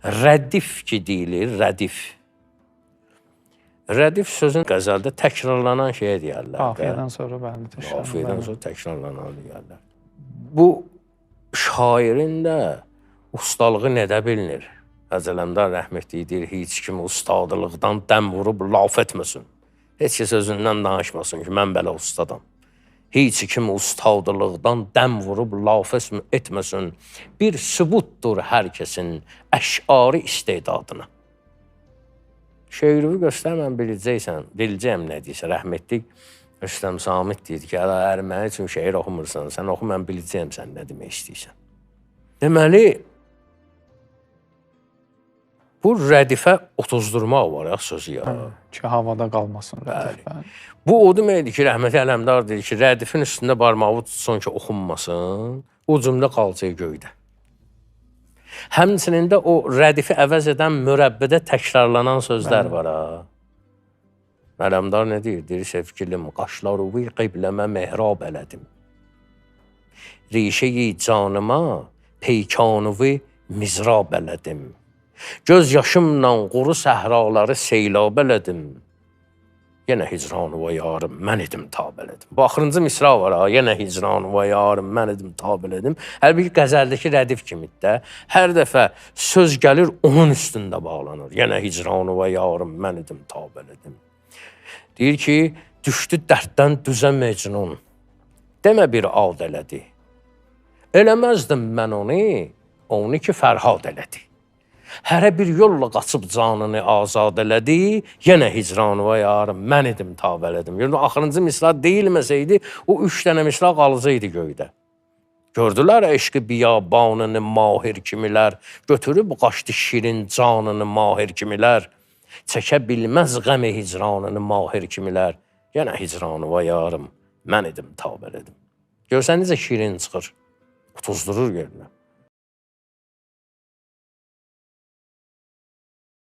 Rədif ki deyilir, rədif. Rədif sözün qəzəldə təkrarlanan şeyə deyərlər. Qafiyədən sonra bəli, təkrarlanan. Qafiyədən sonra təkrarlanan deyərlər. Bu şairin də ustalığı nədə bilinir? Əzələmdar rəhmətli deyir, heç kim ustadılıqdan dəm vurub laf etməsin. Heç kəs özündən danışmasın ki, mən belə ustadam. Heç kim ustadılıqdan dəm vurub laf etməsin. Bir sübutdur hər kəsin əşarı istedadına. Şeirimi göstərmən biləcəyəm nə deyirsə. Rəhmətli Rüstəm Samit deyir ki, əgər mən üçün şeir oxumursan, sən oxu, mən biləcəyəm sən nə demək istəyirsən. Deməli, bu rədifə otuzdurmaq var ya sözü ya. Ki, havada qalmasın rədif. Bu o deməkdir ki, rəhmətli Ələmdar deyir ki, rədifin üstündə barmağı tutsun ki, oxunmasın, o cümlə qalacaq göydə. Həmçinin də o rədifi əvəz edən mürəbbədə təkrarlanan sözlər var ha. Ələmdar nə deyir? Deyir, sevgilim, qaşları qibləmə mehrab elədim. Rişəyi canıma peykanıvı mizrab elədim. Göz yaşımla quru səhraları seylab elədim. Yenə hicranı və yarım mən edim tab elədim. Bu axırıncı misra var ha. Yenə hicranı və yarım mən edim tab elədim. Həlbuki qəzəldəki rədif kimidir də. Hər dəfə söz gəlir onun üstündə bağlanır. Yenə hicranı və yarım mən edim tab elədim. Deyir ki, düşdü dərddən düzə mecnun. Demə bir ad elədi. Eləməzdim mən onu ki Fərhad elədi. Hərə bir yolla qaçıb canını azad elədi, yenə hicranı və yarım mən edim tab elədim. Yəni, axırıncı misra deyilməsəydi, o 3 dənə misra qalacaqdı göydə. Gördülər eşqi biyabanını mahir kimilər, götürüb qaçdı şirin canını mahir kimilər, çəkə bilməz qəmi hicranını mahir kimilər, yenə hicranı və yarım mən edim tab elədim. Görsən necə şirin çıxır, otuzdurur görünə.